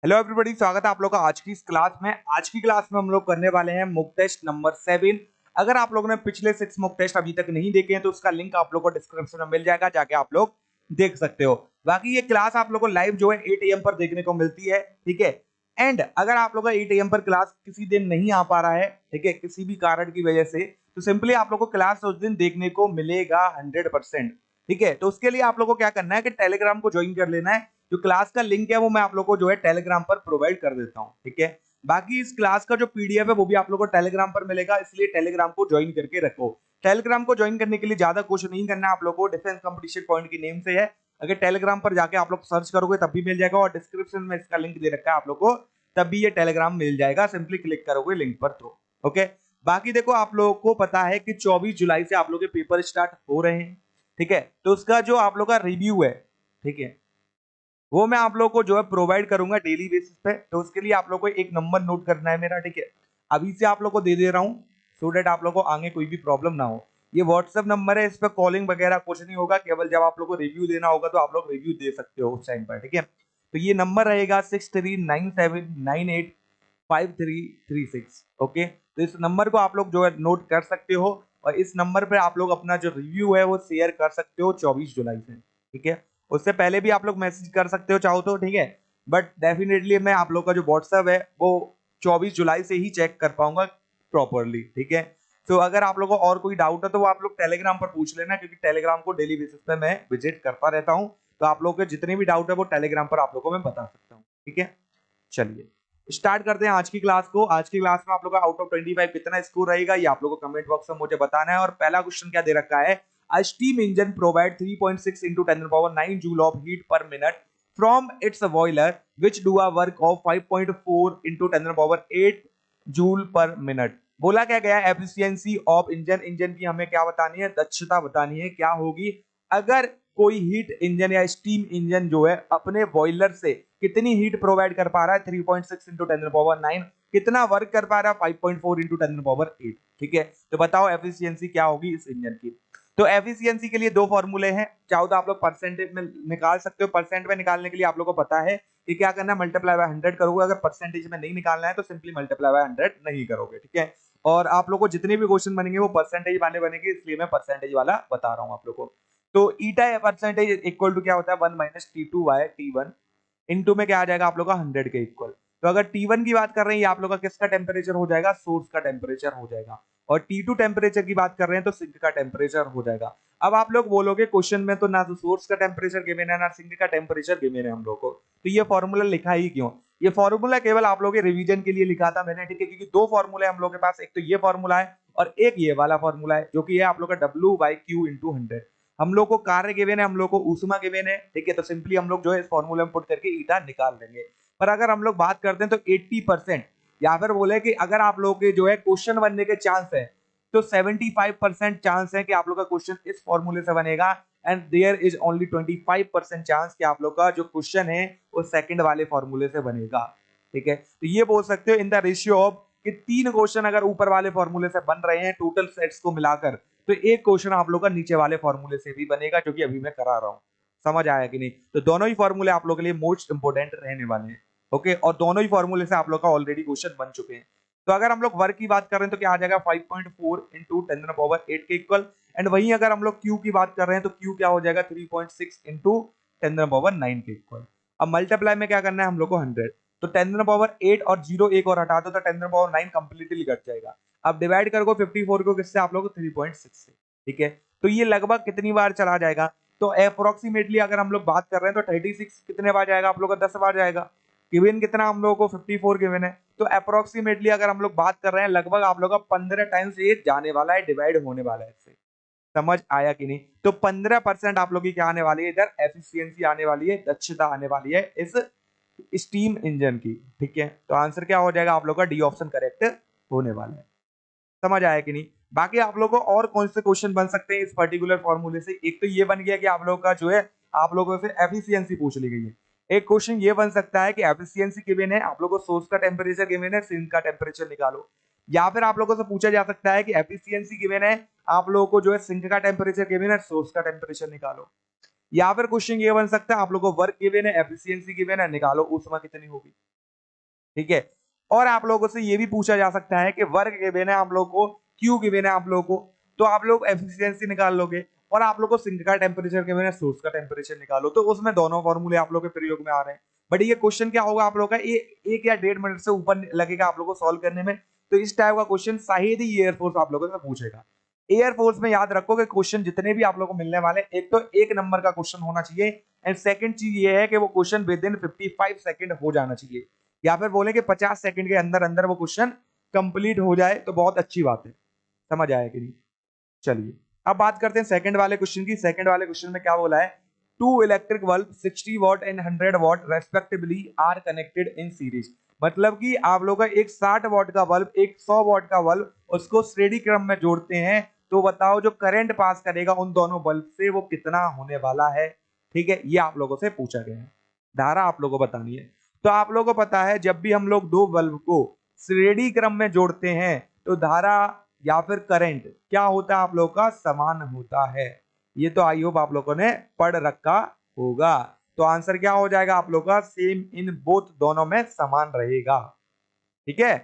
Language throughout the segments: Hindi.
हेलो एवरीबॉडी, स्वागत है आप लोग का आज की इस क्लास में। आज की क्लास में हम लोग करने वाले हैं मॉक टेस्ट नंबर 7। अगर आप लोगों ने पिछले 6 मॉक टेस्ट अभी तक नहीं देखे हैं तो उसका लिंक आप लोग को डिस्क्रिप्शन में मिल जाएगा, जाके आप लोग देख सकते हो। बाकी ये क्लास आप लोग को लाइव जो है 8 AM पर देखने को मिलती है, ठीक है। एंड अगर आप लोग का 8 AM पर क्लास किसी दिन नहीं आ पा रहा है, ठीक है, किसी भी कारण की वजह से, तो सिंपली आप लोग को क्लास उस दिन देखने को मिलेगा 100%, ठीक है। तो उसके लिए आप लोग को क्या करना है कि टेलीग्राम को ज्वाइन कर लेना है। जो क्लास का लिंक है वो मैं आप लोग को जो है टेलीग्राम पर प्रोवाइड कर देता हूँ, ठीक है। बाकी इस क्लास का जो पीडीएफ है वो भी आप लोग को टेलीग्राम पर मिलेगा, इसलिए टेलीग्राम को ज्वाइन करके रखो। टेलीग्राम को ज्वाइन करने के लिए ज्यादा कुछ नहीं करना है आप लोग को, डिफेंस कंपटीशन पॉइंट की नेम से है। अगर टेलीग्राम पर जाके आप लोग सर्च करोगे तब भी मिल जाएगा, और डिस्क्रिप्शन में इसका लिंक दे रखा है आप लोग को, तब भी ये टेलीग्राम मिल जाएगा। सिंपली क्लिक करोगे लिंक पर थ्रू, ओके। बाकी देखो, आप लोगों को पता है कि 24 जुलाई से आप लोग के पेपर स्टार्ट हो रहे हैं, ठीक है। तो उसका जो आप लोग का रिव्यू है, ठीक है, वो मैं आप लोग को जो है प्रोवाइड करूंगा डेली बेसिस पे। तो उसके लिए आप लोग को एक नंबर नोट करना है मेरा, ठीक है। अभी से आप लोग को दे दे रहा हूँ, सो डेट आप लोग को आगे कोई भी प्रॉब्लम ना हो। ये व्हाट्सएप नंबर है, इस पर कॉलिंग वगैरह कुछ नहीं होगा, केवल जब आप लोग को रिव्यू देना होगा तो आप लोग रिव्यू दे सकते हो उस टाइम पर, ठीक है। तो ये नंबर रहेगा 6397985336, ओके। तो इस नंबर को आप लोग जो है नोट कर सकते हो, और इस नंबर पे आप लोग अपना जो रिव्यू है वो शेयर कर सकते हो 24 जुलाई से, ठीक है। उससे पहले भी आप लोग मैसेज कर सकते हो चाहो तो, ठीक है। बट डेफिनेटली मैं आप लोग का जो व्हाट्सएप है वो 24 जुलाई से ही चेक कर पाऊंगा प्रॉपरली, ठीक है। तो अगर आप लोग को और कोई डाउट है तो वो आप लोग टेलीग्राम पर पूछ लेना, क्योंकि टेलीग्राम को डेली बेसिस पे मैं विजिट करता रहता हूँ। तो आप लोग के जितने भी डाउट है वो टेलीग्राम पर आप लोग को मैं बता सकता हूँ, ठीक है। चलिए स्टार्ट करते हैं आज की क्लास को। आज की क्लास में आप लोग का आउट ऑफ 25 कितना स्कोर रहेगा ये आप लोग को कमेंट बॉक्स में मुझे बताना है। और पहला क्वेश्चन क्या दे रखा है, a steam engine provide 3.6 into 10 to the power 9 joule of heat per minute from its boiler which do a work of 5.4 into 10 to the power 8 joule per minute। बोला क्या गया, एफिशिएंसी ऑफ इंजन, इंजन की हमें क्या बतानी है, दक्षता बतानी है। क्या होगी अगर कोई हीट इंजन या स्टीम इंजन जो है अपने बॉयलर से कितनी हीट प्रोवाइड कर पा रहा है, 3.6 इंटू 10 पावर 9, कितना वर्क कर पा रहा है, 5.4 इंटू 10 पावर 8, ठीक है। तो बताओ एफिशिएंसी क्या होगी इस इंजन की। तो एफिशिएंसी के लिए दो फॉर्मूले हैं, चाहो तो आप लोग परसेंटेज में निकाल सकते हो। परसेंट में निकालने के लिए आप लोग को पता है कि क्या करना है, मल्टीप्लाई बाय 100 करोगे। अगर परसेंटेज में नहीं निकालना है तो सिंपली मल्टीप्लाई बाय 100 नहीं करोगे, ठीक है। और आप लोग को जितने भी क्वेश्चन बनेंगे वो परसेंटेज वाले बनेंगे, इसलिए मैं परसेंटेज वाला बता रहा हूँ आप लोग को। तो ईटा परसेंटेज इक्वल टू क्या होता है, 1 minus T2 bye T1 into में क्या आ जाएगा आप लोग का 100 के इक्वल। तो अगर T1 की बात कर रहे हैं, ये आप लोग का किसका टेम्परेचर हो जाएगा, सोर्स का टेम्परेचर हो जाएगा। और T2 टेम्परेचर की बात कर रहे हैं तो सिंक का टेम्परेचर हो जाएगा। अब आप लोग बोलोगे क्वेश्चन में तो ना तो सोर्स का टेम्परेचर गिवन है ना सिंक का टेम्परेचर गिवन है हम लोग को, तो ये फॉर्मूला लिखा ही क्यों। ये फॉर्मूला केवल आप लोग के रिवीजन के लिए लिखा था मैंने, ठीक है। क्योंकि दो फॉर्मूले हम लोग के पास, एक तो ये फॉर्मूला है और एक ये वाला फॉर्मूला है, जो कि ये आप लोग का W बाई क्यू इंटू 100। हम लोग को कार्य गिवन है, हम लोग को ऊष्मा गिवन है, ठीक है। तो सिंपली हम लोग जो है इस फॉर्मूले में पुट करके ईटा निकाल देंगे। पर अगर हम लोग बात करते हैं तो 80%, या फिर बोले कि अगर आप लोग के जो है क्वेश्चन बनने के चांस है तो 75% चांस है कि आप लोग का क्वेश्चन इस फॉर्मूले से बनेगा, and there is only 25% chance कि आप लोग का जो क्वेश्चन है वो सेकंड वाले फॉर्मूले से बनेगा, ठीक है। तो ये बोल सकते हो इन द रेशियो ऑफ कि 3 क्वेश्चन अगर ऊपर वाले फॉर्मूले से बन रहे हैं टोटल सेट्स को मिलाकर, तो एक क्वेश्चन आप लोग का नीचे वाले फॉर्मूले से भी बनेगा, जो कि अभी मैं करा रहा हूँ। समझ आया कि नहीं। तो दोनों ही फॉर्मूले आप लोग के लिए मोस्ट इंपोर्टेंट रहने वाले हैं, ओके। और दोनों ही फॉर्मूले से आप लोग का ऑलरेडी क्वेश्चन बन चुके हैं। तो अगर हम लोग वर्क की बात कर रहे हैं तो क्या आ जाएगा, 5.4 इंटू 10 पावर 8 के इक्वल। एंड वहीं अगर हम लोग क्यू की बात कर रहे हैं तो क्यू क्या हो जाएगा, 3.6 इंटू 10 पावर 9 के इक्वल। अब मल्टीप्लाई में क्या करना है हम लोग को 100। तो 10 पावर 8 और 0 एक और हटा दो तो 10 पावर 9 कंप्लीटली कट जाएगा। अब डिवाइड करो 54 को किससे, आप लोग 3.6 से, ठीक है। तो ये लगभग कितनी बार चला जाएगा, तो अप्रोक्सीमेटली अगर हम लोग बात कर रहे हैं तो 36 कितने बार जाएगा आप लोग का, 10 बार जाएगा। गिवन कितना हम लोगों को, 54 गिवन है। तो अप्रोक्सीमेटली अगर हम लोग बात कर रहे हैं लगभग आप लोग का 15 टाइम्स ये जाने वाला है, डिवाइड होने वाला है इससे। समझ आया कि नहीं। तो 15% आप लोग की क्या आने वाली है, इधर एफिशिएंसी आने वाली है, दक्षता आने वाली है इस स्टीम इंजन की, ठीक है। तो आंसर क्या हो जाएगा आप लोग का, डी ऑप्शन करेक्ट होने वाला है। समझ आया कि नहीं। बाकी आप लोगों को और कौन से क्वेश्चन बन सकते हैं इस पर्टिकुलर फॉर्मूले से, एक तो ये बन गया कि आप लोग का जो है आप लोगों से एफिशिएंसी पूछ ली गई है। एक क्वेश्चन ये बन सकता है कि एफिशिएंसी गिवन है, आप लोगों को सोर्स का टेम्परेचर गिवन है, सिंक का टेम्परेचर निकालो। या फिर आप लोगों से पूछा जा सकता है कि एफिशिएंसी गिवन है, आप लोगों को जो है सिंक का टेम्परेचर गिवन है, सोर्स का टेम्परेचर निकालो। या फिर क्वेश्चन ये बन सकता है आप लोगों को वर्क गिवन है, एफिशिएंसी गिवन है, निकालो ऊष्मा कितनी होगी। ठीक है। और आप लोगों से ये भी पूछा जा सकता है कि वर्क गिवन है आप लोगों को, क्यू गिवन है आप लोगों को, तो आप लोग एफिशिएंसी निकाल लोगे, और आप लोग को सिंक का टेम्परेचर गिवन है, सोर्स का टेम्परेचर निकालो, तो उसमें दोनों फॉर्मूले आप लोग के प्रयोग में आ रहे हैं। बट ये क्वेश्चन क्या होगा आप लोग का, ये 1 या 1.5 मिनट से ऊपर लगेगा आप लोग को सॉल्व करने में, तो इस टाइप का क्वेश्चन शायद ही एयरफोर्स आप लोगों से पूछेगा। एयरफोर्स में याद रखो कि क्वेश्चन जितने भी आप लोगों को मिलने वाले, एक तो 1 नंबर का क्वेश्चन होना चाहिए, एंड सेकंड चीज ये है कि वो क्वेश्चन विद इन 55 सेकंड हो जाना चाहिए, या फिर बोले कि 50 सेकंड के अंदर अंदर वो क्वेश्चन कंप्लीट हो जाए तो बहुत अच्छी बात है। समझ आया कि नहीं? चलिए अब बात करते हैं सेकंड वाले क्वेश्चन की। सेकंड वाले क्वेश्चन में क्या बोला है, two electric bulb 60 watt and 100 watt respectively are connected in series. मतलब कि आप लोग का एक 60 वॉट का बल्ब, एक 100 वॉट का बल्ब, उसको श्रेणी क्रम में जोड़ते हैं, तो बताओ जो करंट पास करेगा उन दोनों बल्ब से वो कितना होने वाला है। ठीक है, ये आप लोगों से पूछा गया है, धारा आप लोगों को बतानी है। तो आप लोगों को पता है जब भी हम लोग दो बल्ब को श्रेणी क्रम में जोड़ते हैं तो धारा या फिर करंट क्या होता है आप लोगों का, समान होता है। ये तो आई होप आप लोगों ने पढ़ रखा होगा। तो आंसर क्या हो जाएगा आप लोगों का, सेम इन बोथ, दोनों में समान रहेगा। ठीक है,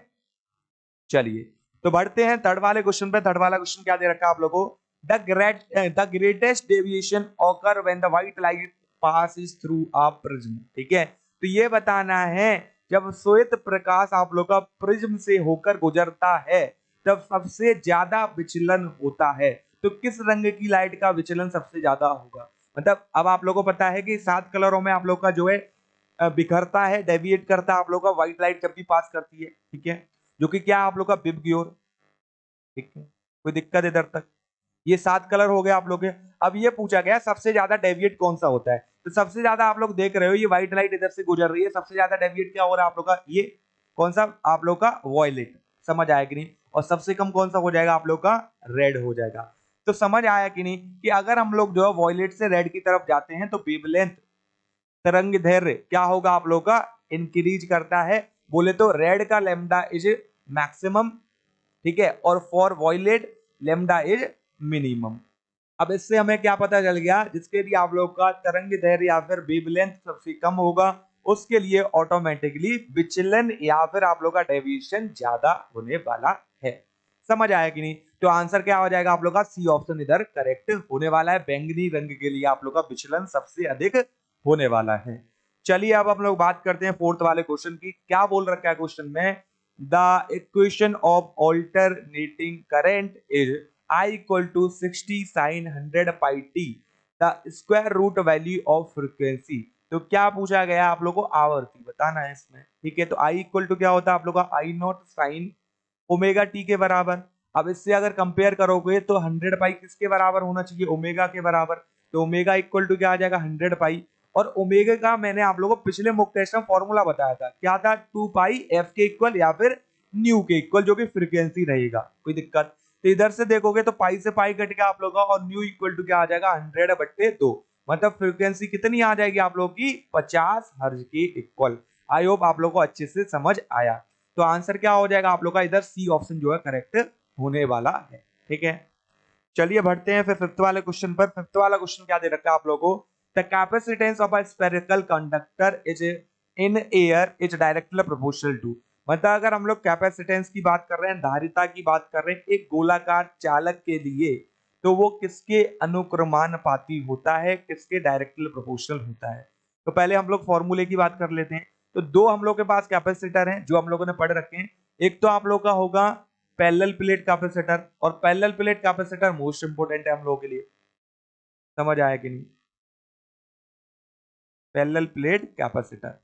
चलिए तो बढ़ते हैं थर्ड वाले क्वेश्चन पे। थर्ड वाला क्वेश्चन क्या दे रखा है आप लोगों को, the greatest deviation occur when the white light passes through a prism. ठीक है, तो ये बताना है जब श्वेत प्रकाश आप लोग का प्रिज्म से होकर गुजरता है तब सबसे ज्यादा विचलन होता है। तो किस रंग की लाइट का विचलन सबसे ज्यादा होगा। मतलब अब आप लोगों को पता है कि 7 कलरों में आप लोग का जो है बिखरता है, डेविएट करता है आप लोग का व्हाइट लाइट जब भी पास करती है। ठीक है, जो कि क्या आप लोग का बिब की ओर। ठीक है, कोई दिक्कत इधर तक, ये 7 कलर हो गए आप लोग के। अब ये पूछा गया सबसे ज्यादा डेविएट कौन सा होता है, तो सबसे ज्यादा आप लोग देख रहे हो ये व्हाइट लाइट इधर से गुजर रही है, सबसे ज्यादा डेविएट क्या हो रहा है आप लोग का, ये कौन सा आप लोग का, वॉयलेट। समझ आया कि नहीं? और सबसे कम कौन सा हो जाएगा आप लोग का, रेड हो जाएगा। तो समझ आया कि नहीं कि अगर हम लोग जो है वॉयलेट से रेड की तरफ जाते हैं तो वेवलेंथ, तरंग दैर्ध्य क्या होगा आप लोग का, इंक्रीज करता है। बोले तो रेड का लेमडा इज मैक्सिमम, ठीक है, और for violet lambda is minimum. अब इससे हमें क्या पता चल गया, जिसके लिए आप लोग का तरंग दैर्ध्य या फिर वेवलेंथ सबसे कम होगा उसके लिए ऑटोमेटिकली विचलन या फिर आप लोग का डेविएशन ज्यादा होने वाला है। समझ आया कि नहीं? तो आंसर क्या हो जाएगा आप लोग का, सी ऑप्शन इधर करेक्ट होने वाला है। बैंगनी रंग के लिए आप लोग का विचलन सबसे अधिक होने वाला है। चलिए अब हम लोग बात करते हैं फोर्थ वाले क्वेश्चन की। क्या बोल रखा है क्वेश्चन में, the equation of alternating current is I equal to 60 sin 100 pi t, the square root value of frequency। तो क्या पूछा गया आप लोगों को, आवर्ती बताना है इसमें। ठीक है, तो I इक्वल टू क्या होता है आप लोग का, I not sine omega T के बराबर। अब इससे अगर कंपेयर करोगे तो 100 पाई किसके बराबर होना चाहिए, ओमेगा के बराबर। तो ओमेगा इक्वल टू क्या आ जाएगा, 100 पाई। और ओमेगा का मैंने आप लोगों को पिछले मॉक टेस्ट में फॉर्मूला बताया था, क्या था, 2 पाई एफ के इक्वल या फिर न्यू के इक्वल, जो कि फ्रीक्वेंसी रहेगा। कोई दिक्कत, तो इधर से देखोगे तो पाई से पाई कट गया आप लोग का, और न्यू इक्वल टू क्या आ जाएगा, 100/2। मतलब फ्रीक्वेंसी कितनी आ जाएगी आप लोग की, 50 हर्ट्ज के इक्वल। आई होप आप लोग को अच्छे से समझ आया। तो आंसर क्या हो जाएगा आप लोग का, इधर सी ऑप्शन जो है करेक्ट होने वाला है। ठीक है, चलिए बढ़ते हैं फिर फिफ्थ वाले क्वेश्चन पर। फिफ्थ वाला क्वेश्चन क्या दे रखा है आप लोगों को, the capacitance of a spherical conductor is in air is directly proportional to. मतलब अगर हम लोग कैपेसिटेंस की बात कर रहे हैं, धारिता की बात कर रहे हैं एक गोलाकार चालक के लिए, तो वो किसके अनुक्रमानुपाती होता है, किसके डायरेक्टली प्रोपोर्शनल होता है। तो पहले हम लोग फॉर्मूले की बात कर लेते हैं। तो दो हम लोग के पास कैपेसिटर हैं जो हम लोगों ने पढ़ रखे हैं। एक तो आप लोग का होगा पैरेलल प्लेट कैपेसिटर, और parallel plate capacitor most important है हम लोगों के लिए। समझ आया कि नहीं, पैरेलल प्लेट कैपेसिटर।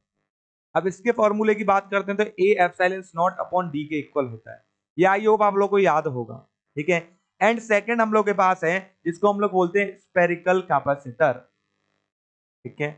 अब इसके फॉर्मूले की बात करते हैं तो ए एप्सिलॉन नॉट अपॉन डी के इक्वल होता है। ये आई होप आप लोग को याद होगा। ठीक है, एंड सेकंड हम लोग के पास है जिसको हम लोग बोलते हैं स्फेरिकल कैपेसिटर। ठीक है,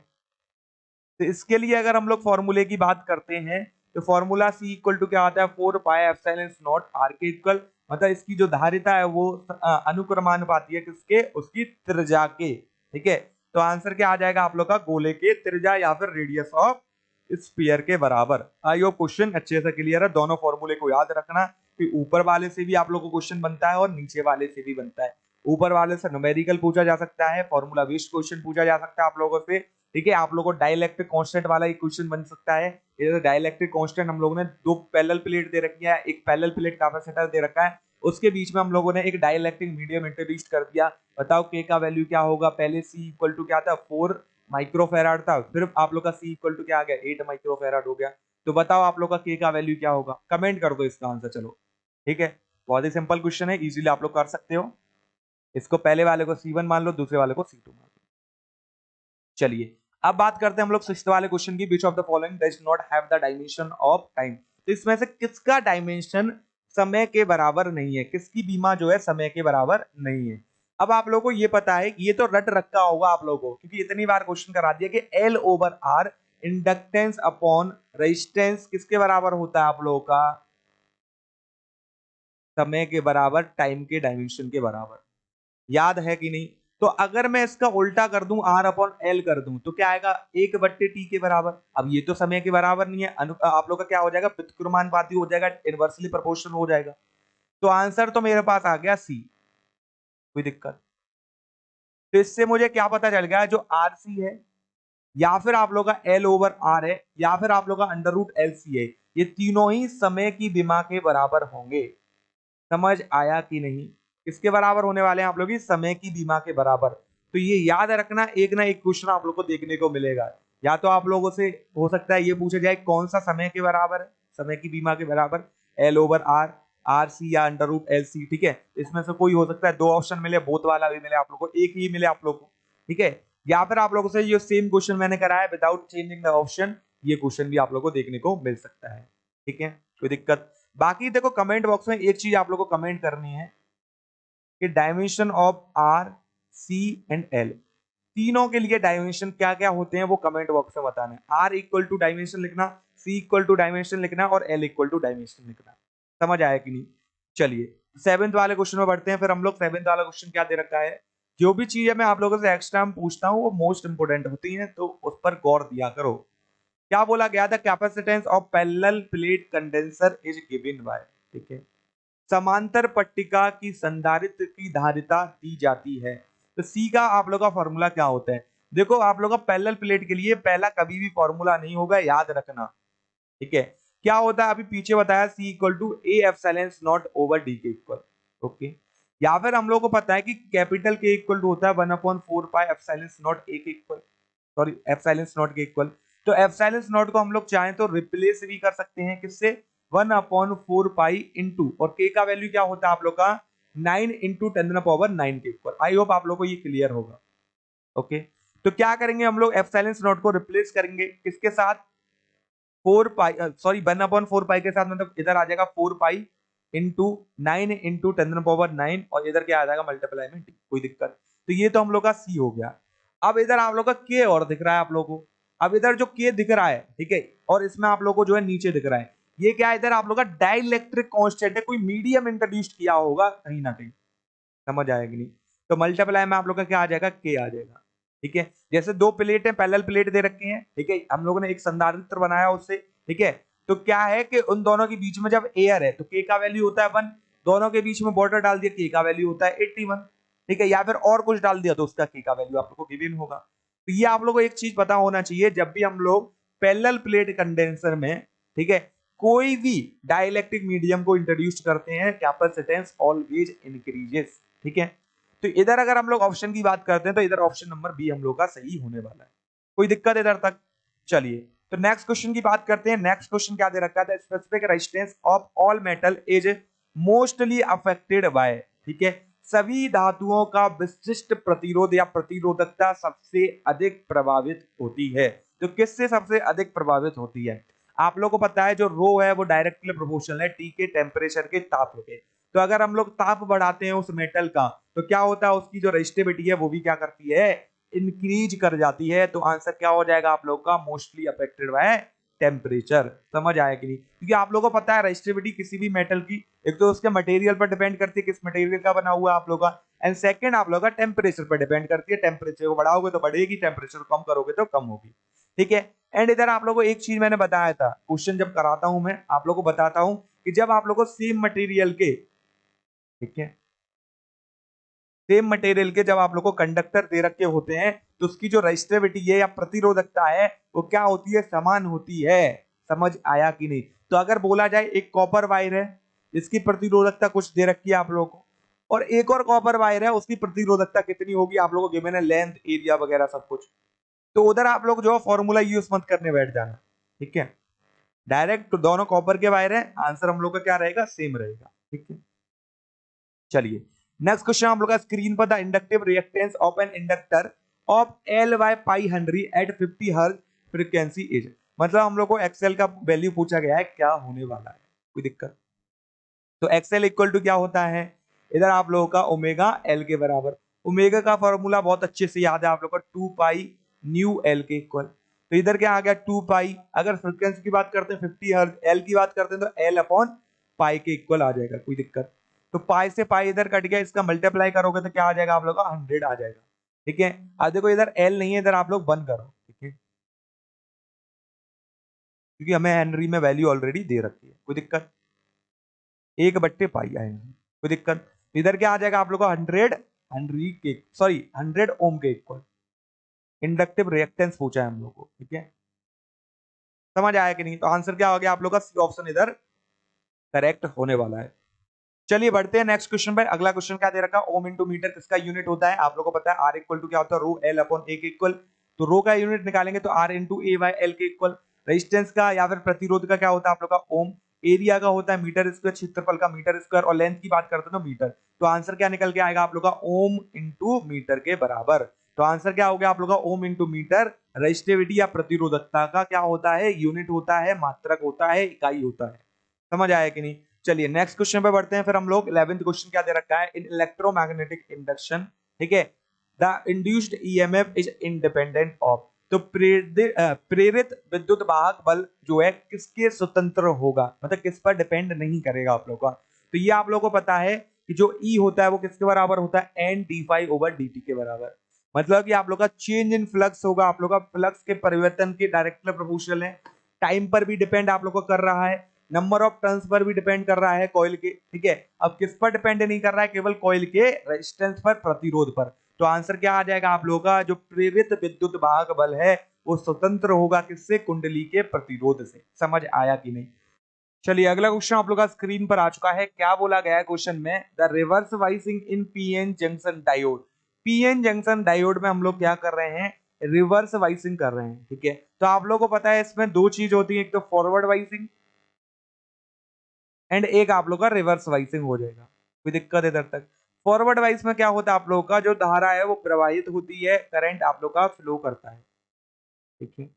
तो इसके लिए अगर हम लोग फॉर्मूले की बात करते हैं तो फॉर्मूला सी इक्वल टू क्या आता है, 4 पाई एप्सिलॉन नॉट आर के इक्वल। मतलब इसकी जो धारिता है वो अनुक्रमानुपाती है किसके, उसकी त्रिज्या के। ठीक है, तो आंसर क्या आ जाएगा आप लोग का, गोले के त्रिज्या या फिर रेडियस ऑफ स्फीयर के बराबर। आई होप क्वेश्चन अच्छे से क्लियर है। दोनों फॉर्मूले को याद रखना कि ऊपर वाले से भी आप लोग को क्वेश्चन बनता है और नीचे वाले से भी बनता है। ऊपर वाले से न्यूमेरिकल पूछा जा सकता है, फॉर्मूला बेस्ड क्वेश्चन पूछा जा सकता है आप लोगों से। ठीक है। आप लोगों को डाइलेक्ट्रिक कांस्टेंट वाला एक क्वेश्चन बन सकता है। इधर डाइलेक्ट्रिक कांस्टेंट हम लोगों ने दो पैरेलल प्लेट दे रखी है, एक पैरेलल प्लेट कैपेसिटर दे रखा है, उसके बीच में हम लोगों ने एक डाइलेक्ट्रिक मीडियम इंट्रोड्यूस कर दिया। बताओ के का वैल्यू क्या होगा। पहले सी इक्वल टू क्या था, 4 माइक्रोफेराड था, फिर आप लोग का सी इक्वल टू क्या आ गया, 8 माइक्रोफेराड हो गया। तो बताओ आप लोग का के का वैल्यू क्या होगा, कमेंट कर दो इसका आंसर। चलो ठीक है, बहुत ही सिंपल क्वेश्चन है, इजीली आप लोग कर सकते हो। इसको पहले वाले को C1 मान लो, दूसरे वाले को C2 मान लो। चलिए अब बात करते हैं हम लोग सिक्स्थ वाले क्वेश्चन की। Which of the following does not have the dimension of time. तो इसमें से किसका डायमेंशन समय के बराबर नहीं है, किसकी बीमा जो है समय के बराबर नहीं है। अब आप लोगों को ये पता है कि ये तो रट रखा होगा आप लोगों को, क्योंकि इतनी बार क्वेश्चन करा दिया कि L over R inductance upon resistance किसके बराबर होता है आप लोगों का, समय के बराबर, टाइम के डायमेंशन के बराबर। याद है कि नहीं। तो अगर मैं इसका उल्टा कर दूं, R अपॉन L कर दूं, तो क्या आएगा, 1/T के बराबर। अब ये तो समय के बराबर नहीं है, आप लोग का क्या हो जाएगा, व्युत्क्रमानुपाती हो जाएगा, इनवर्सली प्रोपोर्शनल हो जाएगा। तो आंसर तो मेरे पास आ गया सी, कोई दिक्कत। तो इससे मुझे क्या पता चल गया, जो RC है या फिर आप लोग का L ओवर R है या फिर आप लोग का अंडर रूट LC है, ये तीनों ही समय की बीमा के बराबर होंगे। समझ आया कि नहीं। किसके बराबर होने वाले हैं आप लोग, समय की बीमा के बराबर। तो ये याद रखना, एक ना एक क्वेश्चन आप लोग को देखने को मिलेगा। या तो आप लोगों से हो सकता है ये पूछा जाए कौन सा समय के बराबर है, समय की बीमा के बराबर, L ओवर R, RC या अंडर रूट LC। ठीक है, इसमें से कोई हो सकता है, दो ऑप्शन मिले, बोथ वाला भी मिले आप लोग को, एक ही मिले आप लोग को। ठीक है, या फिर आप लोगों से ये सेम क्वेश्चन मैंने कराया विदाउट चेंजिंग द ऑप्शन, ये क्वेश्चन भी आप लोग को देखने को मिल सकता है। ठीक है, कोई दिक्कत। बाकी देखो कमेंट बॉक्स में एक चीज आप लोग को कमेंट करनी है कि dimension of R, C and L, तीनों के लिए डायमेंशन क्या क्या होते हैं वो कमेंट बॉक्स में बताना है। R इक्वल टू डायमेंशन लिखना, C इक्वल टू डायमेंशन लिखना और L इक्वल टू डायमेंशन लिखना। समझ आया कि नहीं। चलिए सेवेंथ वाले क्वेश्चन में बढ़ते हैं। फिर हम लोग सेवेंथ वाला क्वेश्चन क्या दे रखा है, जो भी चीज है मैं आप लोगों से एक्स्ट्रा पूछता हूँ वो मोस्ट इंपोर्टेंट होती है, तो उस पर गौर दिया करो। क्या बोला गया था, capacitance of parallel plate condenser is given by. ठीक है, समांतर पट्टिका की संधारित्र की धारिता दी जाती है। तो सी का आप लोग का फॉर्मूला क्या होता है। देखो आप लोग का पैरेलल प्लेट के लिए पहला कभी भी फॉर्मूला नहीं होगा, याद रखना। ठीक है, क्या होता है अभी पीछे बताया, C equal to A epsilon not over D के इक्वल। ओके, या फिर हम लोग को पता है कि कैपिटल के इक्वल टू होता है 1/4 पाई एप्सिलॉन नॉट ए के इक्वल, सॉरी एप्सिलॉन नॉट के इक्वल। तो एप्सिलॉन नॉट को हम लोग चाहें तो रिप्लेस भी कर सकते हैं किससे, 1/4 पाई इंटू, और के का वैल्यू क्या होता है आप लोग का 9 इंटू 10⁻9 के इक्वल। आई होप आप लोग को ये क्लियर होगा। ओके, तो क्या करेंगे हम लोग, एप्सिलॉन नॉट को रिप्लेस करेंगे किसके साथ, 4 पाई, सॉरी 1/4 पाई के साथ, मतलब इधर आ जाएगा 4 पाई इंटू 9 इंटू 10⁻9 और इधर क्या आ जाएगा मल्टीप्लाई में डी। कोई दिक्कत। तो ये तो हम लोग का सी हो गया। अब इधर आप लोग का के और दिख रहा है आप लोगों को। अब इधर जो के दिख रहा है, ठीक है, और इसमें आप लोगों को जो है नीचे दिख रहा है, ये क्या है, इधर आप लोग का डाइलेक्ट्रिक कांस्टेंट है, कोई मीडियम इंट्रोड्यूस किया होगा कहीं ना कहीं। समझ आएगी नहीं। तो मल्टीप्लाई में आप लोग का क्या आ जाएगा, के आ जाएगा। ठीक है, जैसे दो प्लेट है, पैरेलल प्लेट दे रखी है, ठीक है, हम लोगों ने एक संधारित्र बनाया उससे। ठीक है, तो क्या है कि उन दोनों के बीच में जब एयर है तो के का वैल्यू होता है 1, दोनों के बीच में बॉर्डर डाल दिया, के का वैल्यू होता है 81। ठीक है, या फिर और कुछ डाल दिया तो उसका के का वैल्यू आप लोग को गिवन होगा। तो ये आप लोग को एक चीज पता होना चाहिए, जब भी हम लोग पैरेलल प्लेट कंडेंसर में, ठीक है, कोई भी डाइलेक्ट्रिक मीडियम को इंट्रोड्यूस करते हैं, कैपेसिटेंस ऑलवेज इंक्रीजेस। ठीक है, तो इधर अगर हम लोग ऑप्शन की बात करते हैं तो इधर ऑप्शन नंबर बी हम लोग का सही होने वाला है। कोई दिक्कत इधर तक। चलिए तो नेक्स्ट क्वेश्चन की बात करते हैं। नेक्स्ट क्वेश्चन क्या दे रखा था, specific resistance of all metal is mostly affected by. ठीक है, सभी धातुओं का विशिष्ट प्रतिरोध या प्रतिरोधकता सबसे अधिक प्रभावित होती है। तो किससे सबसे अधिक प्रभावित होती है, आप लोग को पता है जो रो है वो डायरेक्टली प्रोपोर्शनल है टी के टेम्परेचर के, ताप के। तो अगर हम लोग ताप बढ़ाते हैं उस मेटल का, तो क्या होता है, उसकी जो रेजिस्टिविटी है वो भी क्या करती है, इंक्रीज कर जाती है। तो आंसर क्या हो जाएगा आप लोग का, मोस्टली अफेक्टेड बाय टेम्परेचर। समझ आया कि नहीं, क्योंकि आप लोगों को पता है रेजिस्टिविटी किसी भी मेटल की, एक तो उसके मटेरियल पर डिपेंड करती है, किस मटेरियल का बना हुआ है आप लोग का, एंड सेकंड आप लोग का टेम्परेचर पर डिपेंड करती है। टेम्परेचर को बढ़ाओगे तो बढ़ेगी, टेम्परेचर को कम करोगे तो कम होगी। ठीक है, एंड इधर आप लोगों को एक चीज मैंने बताया था, क्वेश्चन जब कराता हूं मैं आप लोगों को बताता हूं कि जब आप लोगों को सेम मटेरियल के, ठीक है, सेम मटेरियल के जब आप लोग को कंडक्टर दे रखे होते हैं तो उसकी जो रेजिस्टिविटी है या प्रतिरोधकता है वो क्या होती है, समान होती है। समझ आया कि नहीं? तो अगर बोला जाए एक कॉपर वायर है जिसकी प्रतिरोधकता कुछ दे रखी है आप लोगों को, और एक और कॉपर वायर है उसकी प्रतिरोधकता कितनी होगी आप लोगों को गिवन है, लेंथ, एरिया वगैरह सब कुछ, तो उधर आप लोग जो फॉर्मूला यूज मत करने बैठ जाना, ठीक है। डायरेक्ट तो दोनों कॉपर के वायर है, आंसर हम लोग का क्या रहेगा, सेम रहेगा, ठीक है। चलिए नेक्स्ट क्वेश्चन हम लोग का स्क्रीन पर, the inductive reactance of an inductor of L by pi henry at 50 hertz frequency is, मतलब हम लोग को एक्सएल का वैल्यू पूछा गया है, क्या होने वाला है, कोई दिक्कत? तो एक्सएल इक्वल टू क्या होता है, इधर आप लोगों का ओमेगा एल के बराबर, ओमेगा का फॉर्मूला बहुत अच्छे से याद है आप लोग को, 2 पाई न्यू एल के इक्वल, तो इधर क्या आ गया 2 पाई, अगर फ्रीक्वेंसी की बात करते हैं 50 हर्ट्ज, एल की बात करते हैं तो एल अपॉन पाई के इक्वल आ जाएगा, कोई दिक्कत? तो पाई से पाई इधर कट गया, इसका मल्टीप्लाई करोगे तो क्या आ जाएगा आप लोग का 100 आ जाएगा, ठीक है। अब देखो इधर एल नहीं है, इधर आप लोग बंद करो, ठीक है, क्योंकि हमें हेनरी में वैल्यू ऑलरेडी दे रखी है, कोई दिक्कत? 1/पाई आएंगे, कोई दिक्कत? इधर क्या आ जाएगा आप लोग को 100 ओम के इक्वल, इंडक्टिव रिएक्टेंस पूछा है हम लोग को, ठीक है। समझ आया कि नहीं? तो आंसर क्या हो गया आप लोग का, सी ऑप्शन इधर करेक्ट होने वाला है। चलिए बढ़ते हैं नेक्स्ट क्वेश्चन पे। अगला क्वेश्चन क्या दे रखा है, ओम इंटू मीटर किसका यूनिट होता है, आप लोगों को पता है आर इक्वल टू क्या होता है, रो एल अपॉन ए के इक्वल, तो रो का यूनिट निकालेंगे तो R into A by L के इक्वल, रेजिस्टेंस का या फिर प्रतिरोध का क्या होता है आप लोग का ओम, एरिया का होता है मीटर स्क्वायर, क्षेत्रफल का मीटर स्क्वायर, और लेंथ की बात करते हैं तो मीटर, तो आंसर क्या निकल के आएगा आप लोग का, ओम इंटू मीटर के बराबर। तो आंसर क्या हो गया आप लोग का, ओम इंटू मीटर, रेजिस्टिविटी या प्रतिरोधकता का क्या होता है, यूनिट होता है, मात्रक होता है, इकाई होता है। समझ आया कि नहीं? चलिए नेक्स्ट क्वेश्चन पे बढ़ते हैं फिर हम लोग। 11th क्वेश्चन क्या दे रखा है, इन इलेक्ट्रोमैग्नेटिक इंडक्शन, ठीक है, the induced EMF is independent of, तो प्रेरित विद्युत वाहक बल जो है किसके स्वतंत्र होगा, मतलब किस पर डिपेंड नहीं करेगा आप लोग का। तो ये आप लोग को पता है कि जो ई होता है वो किसके बराबर होता है, N D phi over D T के बराबर, मतलब कि आप लोग का चेंज इन फ्लक्स होगा, आप लोग का फ्लक्स के परिवर्तन के डायरेक्टली प्रोपोर्शनल है, टाइम पर भी डिपेंड आप लोग को कर रहा है, नंबर ऑफ टर्न्स पर भी डिपेंड कर रहा है कॉइल के, ठीक है। अब किस पर डिपेंड नहीं कर रहा है, केवल कॉइल के रेजिस्टेंस पर, प्रतिरोध पर। तो आंसर क्या आ जाएगा आप लोगों का, जो प्रेरित विद्युत वाहक बल है वो स्वतंत्र होगा किससे, कुंडली के प्रतिरोध से। समझ आया कि नहीं? चलिए अगला क्वेश्चन आप लोग का स्क्रीन पर आ चुका है, क्या बोला गया है क्वेश्चन में, the reverse biasing in PN junction diode, PN junction diode में हम लोग क्या कर रहे हैं, रिवर्स वाइसिंग कर रहे हैं, ठीक है। तो आप लोगों को पता है इसमें दो चीज होती है, एक तो फॉरवर्ड वाइसिंग एंड एक आप लोग का रिवर्स वाइसिंग हो जाएगा, कोई दिक्कत है इधर तक? फॉरवर्ड वाइस में क्या होता है आप लोगों का, जो धारा है वो प्रवाहित होती है, करंट आप लोग का फ्लो करता है, ठीक है।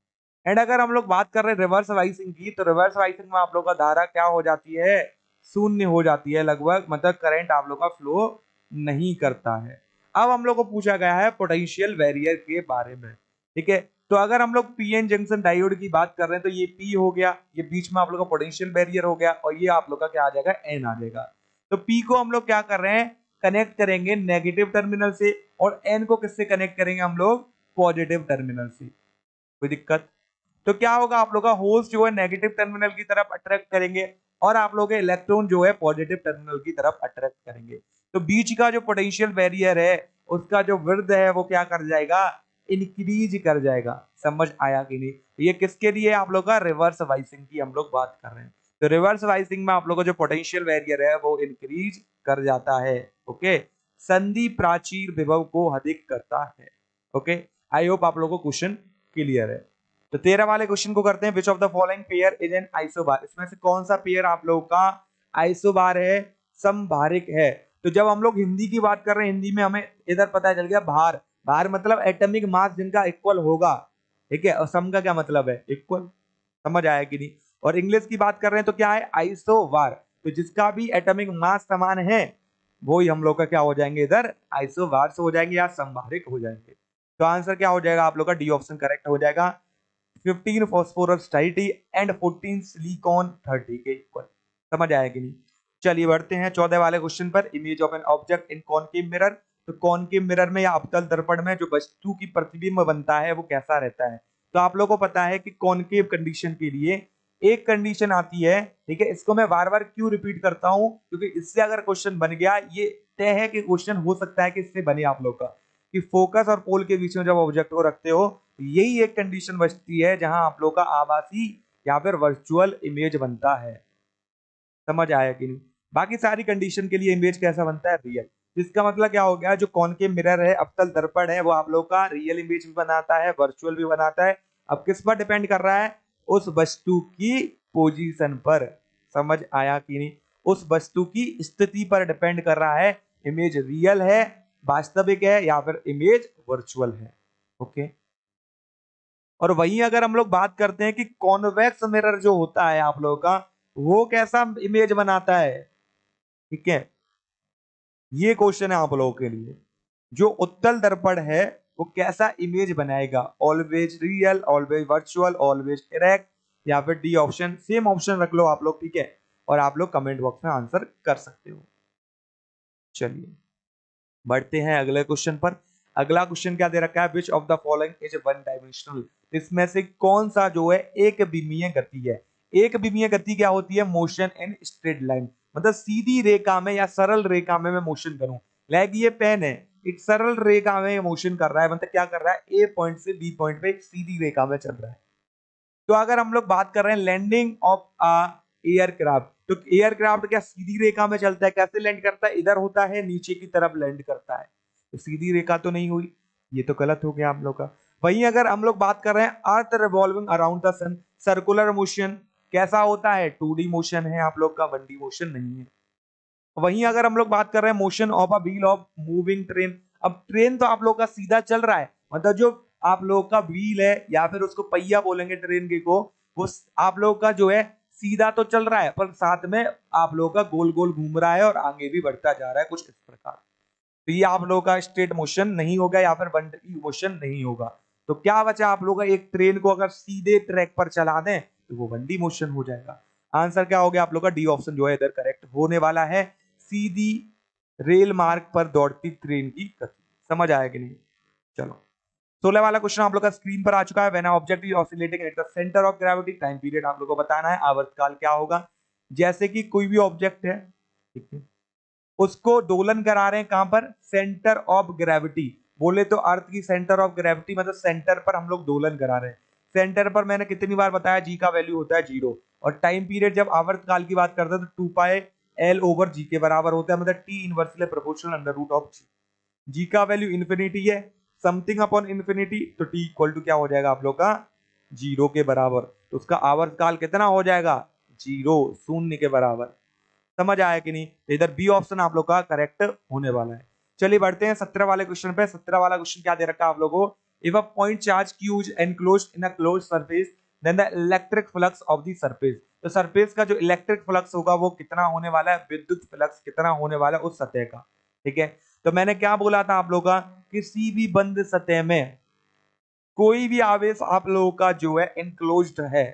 एंड अगर हम लोग बात कर रहे हैं रिवर्स वाइसिंग की, तो रिवर्स वाइसिंग में आप लोग का धारा क्या हो जाती है, शून्य हो जाती है लगभग, मतलब करंट आप लोग का फ्लो नहीं करता है। अब हम लोग को पूछा गया है पोटेंशियल बैरियर के बारे में, ठीक है। तो अगर हम लोग पीएन जंक्शन डायोड की बात कर रहे हैं तो ये पी हो गया, ये बीच में आप लोग का पोटेंशियल बैरियर हो गया, और ये आप लोग का क्या आ जाएगा, एन आ जाएगा। तो पी को हम लोग क्या कर रहे हैं, कनेक्ट करेंगे नेगेटिव टर्मिनल से, और एन को किससे कनेक्ट करेंगे हम लोग, पॉजिटिव टर्मिनल से, कोई दिक्कत? तो क्या होगा आप लोग का, होल्स जो है नेगेटिव टर्मिनल की तरफ अट्रैक्ट करेंगे, और आप लोग के इलेक्ट्रॉन जो है पॉजिटिव टर्मिनल की तरफ अट्रैक्ट करेंगे। तो बीच का जो पोटेंशियल बैरियर है उसका जो विड्थ है वो क्या कर जाएगा, इंक्रीज कर जाएगा। समझ आया कि नहीं? ये किसके लिए आप लोग का, रिवर्स वाइसिंग की हम लोग बात कर रहे हैं। तो रिवर्स वाइसिंग में आप लोग का जो पोटेंशियल बैरियर है वो इंक्रीज कर जाता है, ओके। संधि प्राचीर विभव को अधिक करता है, ओके। आई होप आप लोगों को क्वेश्चन क्लियर है। तो 13 वाले क्वेश्चन को करते हैं, which of the following pair is an isobar, इसमें से कौन सा पेयर आप लोगों का आइसोबार है, समभारिक है। तो जब हम लोग हिंदी की बात कर रहे हैं, हिंदी में हमें इधर पता चल गया भार, भार मतलब एटॉमिक मास जिनका इक्वल होगा, ठीक है, और सम का क्या मतलब है, इक्वल। समझ आया कि नहीं? और इंग्लिश की बात कर रहे हैं तो क्या है, आइसोबार, तो जिसका भी एटॉमिक मास समान है वो ही हम लोग का क्या हो जाएंगे, इधर आइसोबार हो जाएंगे या समभारिक हो जाएंगे। तो आंसर क्या हो जाएगा आप लोग का, डी ऑप्शन करेक्ट हो जाएगा, 15 फॉस्फोरस 30 एंड 14 सिलिकॉन 30 के इक्वल। समझ आया कि नहीं? चलिए बढ़ते हैं 14 वाले क्वेश्चन पर, image of an object in concave mirror, तो कॉनकेव मिरर में या अवतल दर्पण में जो वस्तु की प्रतिबिंब बनता है वो कैसा रहता है। तो आप लोगों को पता है कि कॉनकेव कंडीशन के लिए एक कंडीशन आती है, ठीक है। इसको मैं बार बार क्यों रिपीट करता हूं, क्योंकि इससे अगर क्वेश्चन बन गया, ये तय है कि क्वेश्चन हो सकता है कि इससे बने आप लोग का, कि फोकस और पोल के बीच में जब ऑब्जेक्ट को रखते हो, यही एक कंडीशन बचती है जहां आप लोग का आभासी या फिर वर्चुअल इमेज बनता है। समझ आया कि नहीं? बाकी सारी कंडीशन के लिए इमेज कैसा बनता है, रियल। इसका मतलब क्या हो गया, जो कॉनकेव मिरर है, अवतल दर्पण है, वो आप लोग का रियल इमेज भी बनाता है, वर्चुअल भी बनाता है। अब किस पर डिपेंड कर रहा है, उस वस्तु की पोजीशन पर। समझ आया कि नहीं? उस वस्तु की स्थिति पर डिपेंड कर रहा है, इमेज रियल है, वास्तविक है, या फिर इमेज वर्चुअल है। ओके। और वहीं अगर हम लोग बात करते हैं कि कॉन्वेक्स मिरर जो होता है आप लोगों का, वो कैसा इमेज बनाता है, ठीक है। ये क्वेश्चन है आप लोगों के लिए, जो उत्तल दर्पण है वो कैसा इमेज बनाएगा, always real, always virtual, always erect, या फिर डी ऑप्शन। सेम ऑप्शन रख लो आप लोग, ठीक है, और आप लोग कमेंट बॉक्स में आंसर कर सकते हो। चलिए बढ़ते हैं अगले क्वेश्चन पर। अगला क्वेश्चन क्या दे रखा है, which of the following is one dimensional. इसमें से कौन सा जो है एक विमीय गति है। एक विमीय गति क्या होती है, मोशन इन स्ट्रेट लाइन, मतलब सीधी रेखा में या सरल रेखा में मैं मोशन करूं। लाइक ये पेन है, एक सरल रेखा में मोशन कर रहा है, मतलब क्या कर रहा है, ए पॉइंट से बी पॉइंट पे एक सीधी रेखा में चल रहा है। तो अगर हम लोग बात कर रहे हैं लैंडिंग ऑफ एयरक्राफ्ट, तो एयरक्राफ्ट क्या सीधी रेखा में चलता है, कैसे लैंड करता है, इधर होता है, नीचे की तरफ लैंड करता है, तो सीधी रेखा तो नहीं हुई, ये तो गलत हो गया हम लोग का। वहीं अगर हम लोग बात कर रहे हैं earth revolving around the sun, circular motion कैसा होता है, 2D मोशन है आप लोग का, 1D मोशन नहीं है। वहीं अगर हम लोग बात कर रहे हैं motion of a wheel of moving train, अब ट्रेन तो आप लोग का सीधा चल रहा है, मतलब जो आप लोग का व्हील है या फिर उसको पहिया बोलेंगे ट्रेन के को, वो आप लोग का जो है सीधा तो चल रहा है, पर साथ में आप लोग का गोल गोल घूम रहा है और आगे भी बढ़ता जा रहा है, कुछ इस प्रकार। तो ये आप लोग का स्ट्रेट मोशन नहीं होगा या फिर बंडी मोशन नहीं होगा। तो क्या बचा आप लोग का, एक ट्रेन को अगर सीधे ट्रैक पर चला दें तो वो बंडी मोशन हो जाएगा। आंसर क्या हो गया आप लोग का, डी ऑप्शन जो है इधर करेक्ट होने वाला है, सीधी रेल मार्ग पर दौड़ती ट्रेन की गति। समझ आया कि नहीं? चलो 16 वाला क्वेश्चन आप लोग का स्क्रीन पर आ चुका है। When object is oscillating at the centre of gravity, time period आप लोग को बताना है, आवर्तकाल क्या होगा। जैसे कि कोई भी ऑब्जेक्ट है, ठीक है, उसको दोलन करा रहे हैं कहां पर, सेंटर ऑफ ग्रेविटी। बोले तो अर्थ की सेंटर ऑफ ग्रेविटी, मतलब सेंटर पर हम लोग दोलन करा रहे हैं। सेंटर पर मैंने कितनी बार बताया, जी का वैल्यू होता है 0, और टाइम पीरियड जब आवर्तकाल की बात करते हैं तो 2 पाई एल ओवर जी के बराबर होता है, मतलब T inversely proportional under root of G. G का वैल्यू इन्फिनिटी है, समथिंग अपॉन इन्फिनिटी, तो टी इक्वल टू क्या हो जाएगा आप लोग का, 0 के बराबर। तो उसका आवर्तकाल कितना हो जाएगा, 0, शून्य के बराबर। समझ आया कि नहीं? तो इधर बी ऑप्शन आप लोग का करेक्ट होने वाला है। चलिए बढ़ते हैं 17 वाले क्वेश्चन पे। 17 वाला क्वेश्चन क्या दे रखा है आप लोगों को, if a point charge q is enclosed in a closed surface then the electric flux of the surface। तो सरफेस का जो इलेक्ट्रिक फ्लक्स होगा वो कितना होने वाला है, विद्युत फ्लक्स कितना होने वाला है उस सतह का, ठीक है। तो मैंने क्या बोला था आप लोगों का, किसी भी बंद सतह में कोई भी आवेश आप लोगों का जो है इनक्लोज्ड है,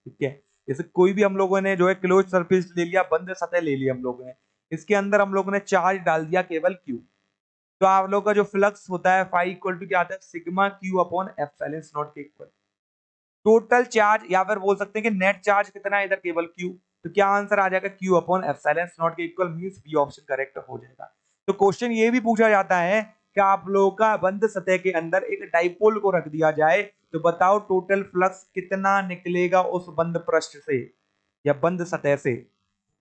ठीक है। जैसे कोई भी हम लोगों ने जो है क्लोज सरफेस ले लिया, बंद सतह ले लिया हम लोगों ने, इसके अंदर हम लोगों ने चार्ज डाल दिया केवल क्यू, तो आप लोग का जो फ्लक्स होता है फाई इक्वल टू क्या आता है, sigma Q upon epsilon not के इक्वल। टोटल चार्ज या फिर बोल सकते हैं कि नेट चार्ज कितना है इधर, केवल क्यू। तो क्या आंसर आ जाएगा, क्यू अपॉन एप्सिलॉन नॉट के equal, means B option correct हो जाएगा। तो क्वेश्चन ये भी पूछा जाता है कि आप लोगों का बंद सतह के अंदर एक डाइपोल को रख दिया जाए, तो बताओ टोटल फ्लक्स कितना निकलेगा उस बंद पृष्ठ से या बंद सतह से।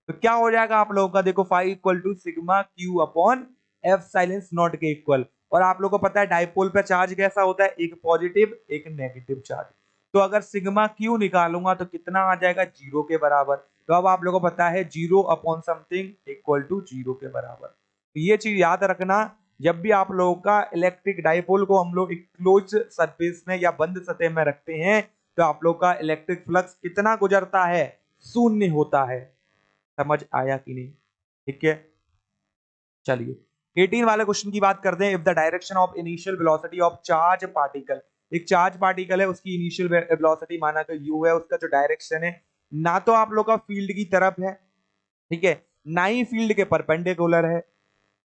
तो क्या हो जाएगा आप लोगों का, देखो phi equal to sigma Q upon epsilon not के इक्वल। और आप लोगों को पता है डाइपोल पे चार्ज कैसा होता है, एक पॉजिटिव एक नेगेटिव चार्ज। तो अगर सिग्मा क्यू निकालूंगा तो कितना आ जाएगा, 0 के बराबर। तो अब आप लोगों को पता है 0 अपॉन समथिंग इक्वल टू 0 के बराबर। तो ये चीज याद रखना, जब भी आप लोगों का इलेक्ट्रिक डाइपोल को हम लोग एक क्लोज सरफेस में या बंद सतह में रखते हैं, तो आप लोग का इलेक्ट्रिक फ्लक्स कितना गुजरता है, शून्य होता है। समझ आया कि नहीं? ठीक है, चलिए 18 वाले क्वेश्चन की बात करते हैं। If the direction of initial velocity of charge particle, एक चार्ज पार्टिकल है, उसकी इनिशियल वेलोसिटी माना तो u है, उसका जो डायरेक्शन है ना तो आप लोग का फील्ड की तरफ है, ठीक है, ना ही फील्ड के परपेंडिकुलर है।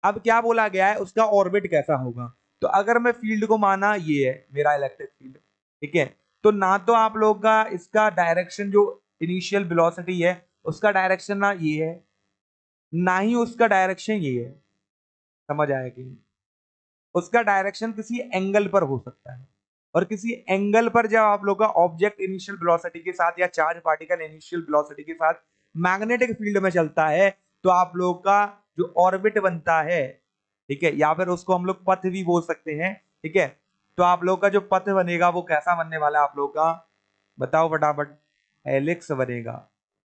अब क्या बोला गया है, उसका ऑर्बिट कैसा होगा। तो अगर मैं फील्ड को माना ये है मेरा इलेक्ट्रिक फील्ड, ठीक है, तो ना तो आप लोग का इसका डायरेक्शन जो इनिशियल वेलोसिटी है उसका डायरेक्शन ना ये है ना ही उसका डायरेक्शन ये है, समझ आया कि नहीं? उसका डायरेक्शन किसी एंगल पर हो सकता है और किसी एंगल पर जब आप लोग का ऑब्जेक्ट इनिशियल वेलोसिटी के साथ या चार्ज पार्टिकल इनिशियल वेलोसिटी के साथ मैग्नेटिक फील्ड में चलता है तो आप लोग का जो ऑर्बिट बनता है, ठीक है, या फिर उसको हम लोग पथ भी बोल सकते हैं, ठीक है। तो आप लोग का जो पथ बनेगा वो कैसा बनने वाला है आप लोग का, बताओ फटाफट। हेलिक्स बनेगा।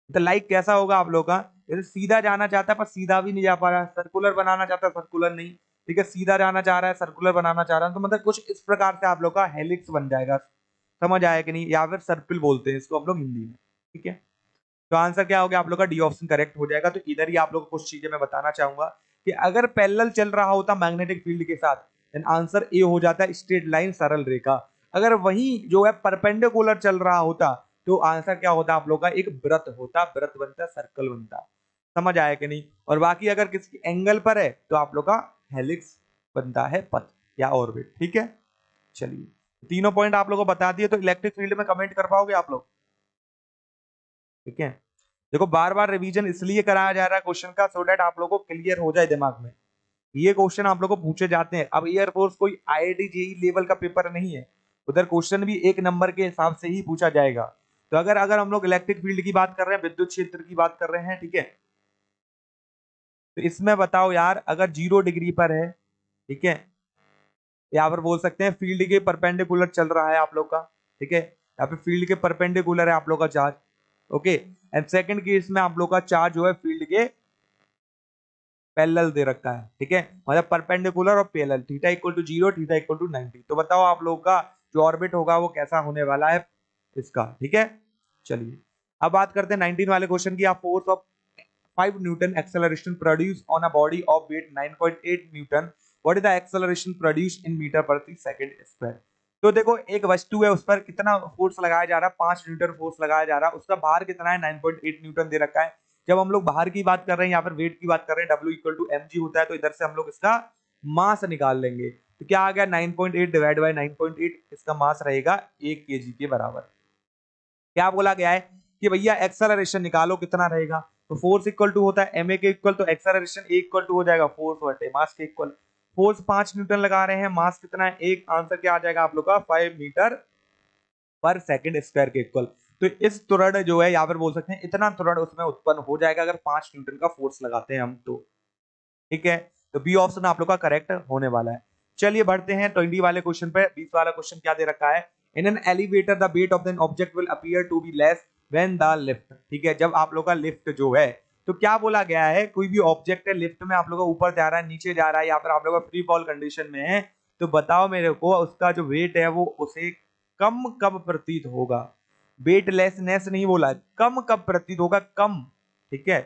तो लाइक कैसा होगा आप लोग का, जैसे सीधा जाना चाहता है पर सीधा भी नहीं जा पा रहा है, सर्कुलर बनाना चाहता है सर्कुलर नहीं, ठीक है, सीधा जाना चाह रहा है सर्कुलर बनाना चाह रहा है, तो मतलब कुछ इस प्रकार से आप लोग का हेलिक्स बन जाएगा। समझ आया कि नहीं? या फिर सर्पिल बोलते हैं इसको हम लोग हिंदी में, ठीक है। तो आंसर क्या हो गया आप लोग का, डी ऑप्शन करेक्ट हो जाएगा। तो इधर ही आप लोग को कुछ चीजें मैं बताना चाहूंगा कि अगर पैरेलल चल रहा होता मैग्नेटिक फील्ड के साथ देन आंसर ए हो जाता है स्ट्रेट लाइन सरल रेखा। अगर वही जो है परपेंडिकुलर चल रहा होता तो आंसर क्या होता आप लोग का, एक वृत्त होता, वृत्त बनता, सर्कल बनता। समझ आया कि नहीं? और बाकी अगर किसी एंगल पर है तो आप लोग का हेलिक्स बनता है, पथ या ऑर्बिट, ठीक है। चलिए तीनों पॉइंट आप लोगों को बता दिए, तो इलेक्ट्रिक फील्ड में कमेंट कर पाओगे आप लोग? ठीक है, देखो बार बार रिवीजन इसलिए कराया जा रहा है क्वेश्चन का, सो दैट आप लोगों को क्लियर हो जाए दिमाग में। ये क्वेश्चन आप लोगों को पूछे जाते हैं। अब एयरफोर्स कोई आईआईटी जेई लेवल का पेपर नहीं है, उधर क्वेश्चन भी एक नंबर के हिसाब से ही पूछा जाएगा। तो अगर अगर हम लोग इलेक्ट्रिक फील्ड की बात कर रहे हैं, विद्युत क्षेत्र की बात कर रहे हैं, ठीक है, तो इसमें बताओ यार, अगर 0 डिग्री पर है, ठीक है, यहाँ पर बोल सकते हैं फील्ड के परपेंडिकुलर चल रहा है आप लोग का, ठीक है, यहाँ पे फील्ड के परपेंडिकुलर है आप लोग का charge, okay. And second case में आप लोग का चार्ज जो है फील्ड के पैरेलल दे रखा है, ठीक है, मतलब परपेंडिकुलर और parallel, theta equal to 0, theta equal to 90। तो बताओ आप लोग का जो ऑर्बिट होगा वो कैसा होने वाला है इसका, ठीक है। चलिए अब बात करते हैं 19 वाले क्वेश्चन की। आप force of 5 newton acceleration produce on a body of weight 9.8 newton, what is the acceleration produce in meter प्रति सेकंड स्क्वायर। तो देखो एक वस्तु है, उस पर कितना फोर्स लगाया जा रहा है, 5 न्यूटन फोर्स लगाया जा रहा है, उसका भार कितना है, 9.8 न्यूटन दे रखा है। जब हम लोग भार की बात कर रहे हैं, यहाँ पर वेट की बात कर रहे हैं, W इक्वल टू mg होता है, तो इधर से हम लोग इसका मास निकाल लेंगे। तो क्या आ गया, 9.8 डिवाइड बाय 9.8, इसका मास रहेगा 1 kg के बराबर। क्या बोला गया है कि भैया एक्सेलरेशन निकालो कितना रहेगा, तो फोर्स इक्वल टू होता है ma के इक्वल, तो एक्सेलरेशन ए इक्वल टू हो जाएगा फोर्स बटे मास के इक्वल। फोर्स 5 न्यूटन लगा रहे हैं, मास कितना है 1, आंसर क्या आ जाएगा आप लोग का 5 मीटर पर सेकंड स्क्वायर के इक्वल। तो इस त्वरण जो है यहाँ पर बोल सकते हैं इतना त्वरण उसमें उत्पन्न हो जाएगा अगर 5 न्यूटन का फोर्स लगाते हैं हम तो, ठीक है। तो बी ऑप्शन आप लोग का करेक्ट होने वाला है। चलिए बढ़ते हैं 20 वाले क्वेश्चन पे। 20 वाला क्वेश्चन क्या दे रखा है, in an elevator the weight of an object will appear to be less when the lift, ठीक है, जब आप लोग का लिफ्ट जो है, तो क्या बोला गया है, कोई भी ऑब्जेक्ट है लिफ्ट में आप लोग का ऊपर जा रहा है नीचे जा रहा है, या फिर आप लोग का फ्री फॉल कंडीशन में है, तो बताओ मेरे को उसका जो वेट है वो उसे कम कब प्रतीत होगा। वेटलेसनेस नहीं बोला, कम कब प्रतीत होगा, कम, ठीक है।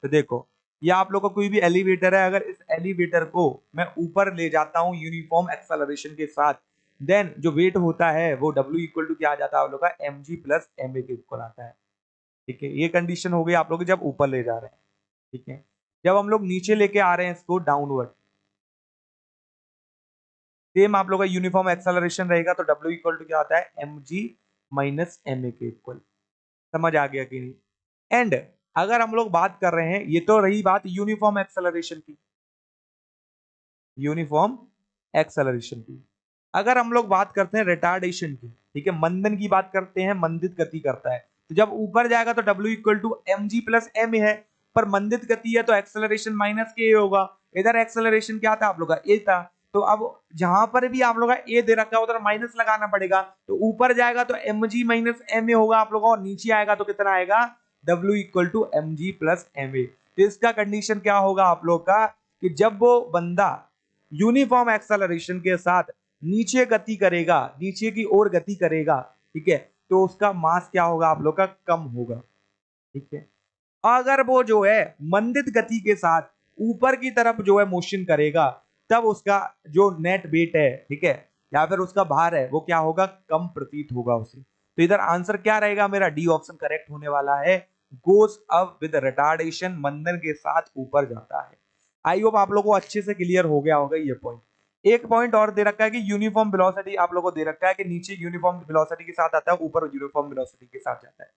तो देखो ये आप लोग का कोई भी एलिवेटर है, अगर इस एलिवेटर को मैं ऊपर ले जाता हूं यूनिफॉर्म एक्सेलरेशन के साथ, देन जो वेट होता है वो W इक्वल टू क्या आ जाता है आप लोग का mg प्लस ma के इक्वल आता है, ठीक है। ये कंडीशन हो गई आप लोग जब ऊपर ले जा रहे हैं, ठीक है। जब हम लोग नीचे लेके आ रहे हैं इसको डाउनवर्ड, सेम आप लोग का यूनिफॉर्म एक्सेलरेशन रहेगा, तो W इक्वल टू क्या आता है mg माइनस ma के इक्वल। समझ आ गया कि नहीं? एंड अगर हम लोग बात कर रहे हैं, ये तो रही बात यूनिफॉर्म एक्सेलरेशन की, यूनिफॉर्म एक्सेलरेशन की। अगर हम लोग बात करते हैं रिटार्डेशन की, ठीक है, मंदन की बात करते हैं, मंदित गति करता है, तो जब ऊपर जाएगा तो W equal to mg plus ma है, पर मंदित गति है तो एक्सेलरेशन माइनस के होगा। इधर एक्सेलरेशन क्या था आप लोग का a था, तो अब जहां पर भी आप लोग का a दे रखा है उधर माइनस लगाना पड़ेगा, तो ऊपर जाएगा तो mg माइनस ma होगा आप लोग का, और नीचे आएगा तो कितना आएगा W equal to mg plus ma। तो इसका कंडीशन क्या होगा आप लोग का, कि जब वो बंदा यूनिफॉर्म एक्सेलरेशन के साथ नीचे गति करेगा, नीचे की ओर गति करेगा, ठीक है, तो उसका मास क्या होगा आप लोग का, कम होगा, ठीक है। अगर वो जो है मंदित गति के साथ ऊपर की तरफ जो है मोशन करेगा, तब उसका जो नेट वेट है, ठीक है, या फिर उसका भार है, वो क्या होगा, कम प्रतीत होगा उसे। तो इधर आंसर क्या रहेगा मेरा, डी ऑप्शन करेक्ट होने वाला है, गोस अप विद रिटार्डेशन, मंदन के साथ ऊपर जाता है। आई होप आप लोगों को अच्छे से क्लियर हो गया होगा ये पॉइंट। एक पॉइंट और दे रखा है कि यूनिफॉर्म वेलोसिटी आप लोगों को दे रखा है कि नीचे यूनिफॉर्म वेलोसिटी के साथ आता है, ऊपर यूनिफॉर्म वेलोसिटी के साथ जाता है।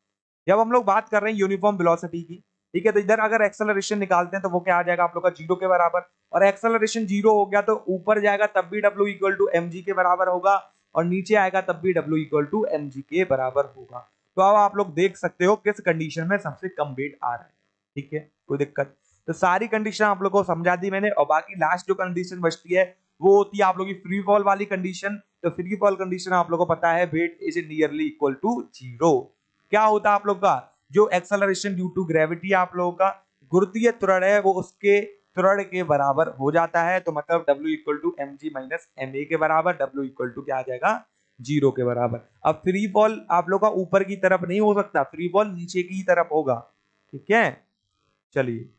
जब हम लोग बात कर रहे हैं यूनिफॉर्म वेलोसिटी की, ठीक है, तो इधर अगर एक्सेलरेशन निकालते हैं तो वो क्या आ जाएगा आप लोग का 0 के बराबर, और एक्सेलरेशन 0 हो गया तो ऊपर जाएगा तब भी W इक्वल टू mg के बराबर होगा, और नीचे आएगा तब भी W इक्वल टू mg के बराबर होगा। तो अब आप लोग देख सकते हो किस कंडीशन में सबसे कम वेट आ रहा है, ठीक है, कोई दिक्कत। तो सारी कंडीशन आप लोग को समझा दी मैंने, और बाकी लास्ट जो कंडीशन बचती है वो होती है आप लोग की फ्री फॉल वाली कंडीशन। तो फ्री फॉल कंडीशन आप लोग को पता है, weight is nearly equal to 0। क्या होता है आप लोग का जो एक्सेलरेशन ड्यू टू ग्रेविटी आप लोगों का गुरुत्वीय त्वरण है वो उसके त्वरण के बराबर हो जाता है। तो मतलब W equal to mg minus ma के बराबर, W इक्वल टू क्या आ जाएगा 0 के बराबर। अब फ्री फॉल आप लोग का ऊपर की तरफ नहीं हो सकता, फ्री फॉल नीचे की तरफ होगा, ठीक है। चलिए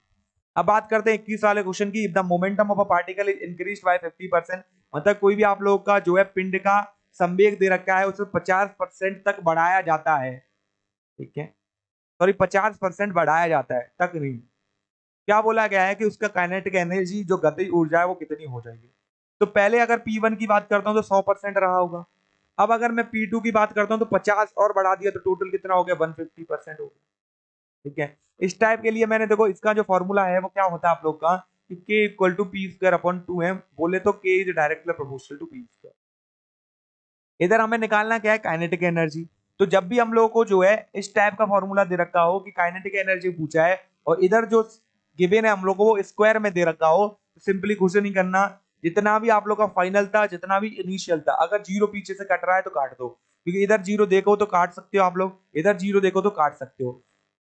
अब बात करते हैं 21 वाले क्वेश्चन की। The momentum of a particle is increased by 50%। मतलब कोई भी आप लोग का जो है पिंड का संवेग दे रखा है उसे 50% तक बढ़ाया जाता है, ठीक है, सॉरी 50% बढ़ाया जाता है, तक नहीं। क्या बोला गया है कि उसका काइनेटिक एनर्जी जो गतिज ऊर्जा है वो कितनी हो जाएगी। तो पहले अगर P1 की बात करता हूं तो 100% रहा होगा। अब अगर मैं P2 की बात करता हूं तो 50 और बढ़ा दिया तो टोटल कितना हो गया 150% हो गया, ठीक है। इस टाइप के लिए मैंने देखो इसका जो फॉर्मूला है वो क्या होता है आप लोग का कि K equal to P square upon 2m, बोले तो K is directly proportional to P square. इधर हमें निकालना क्या है काइनेटिक एनर्जी। तो जब भी हम लोगों को जो है इस टाइप का फॉर्मूला दे रखा हो कि काइनेटिक एनर्जी पूछा है और इधर जो गिवन है हम लोग को वो स्क्वायर में दे रखा हो, तो सिंपली कुछ नहीं करना, जितना भी आप लोग का फाइनल था जितना भी इनिशियल था, अगर जीरो पीछे से कट रहा है तो काट दो, क्योंकि इधर जीरो देखो तो काट सकते हो आप लोग, इधर जीरो देखो तो काट सकते हो।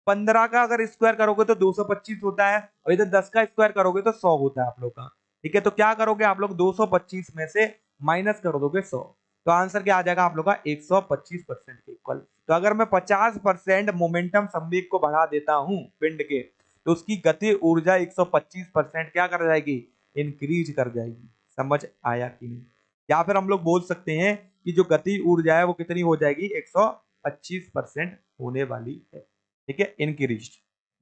15 का अगर स्क्वायर करोगे तो 225 होता है, और इधर 10 का स्क्वायर करोगे तो 100 होता है आप लोग का, ठीक है। तो क्या करोगे आप लोग 225 में से माइनस कर दोगे 100, तो आंसर क्या आ जाएगा आप लोग का 125% के इक्वल। तो अगर मैं 50% मोमेंटम संवेग को बढ़ा देता हूं पिंड के, तो उसकी गति ऊर्जा 125% क्या कर जाएगी इंक्रीज कर जाएगी। समझ आया कि नहीं। या फिर हम लोग बोल सकते हैं कि जो गति ऊर्जा है वो कितनी हो जाएगी 125% होने वाली है, ठीक है, इंक्रीज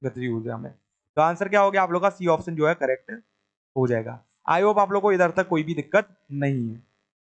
गति ऊर्जा में। तो आंसर क्या हो गया आप लोग का सी ऑप्शन जो है करेक्ट हो जाएगा। आई होप आप लोग को इधर तक कोई भी दिक्कत नहीं है।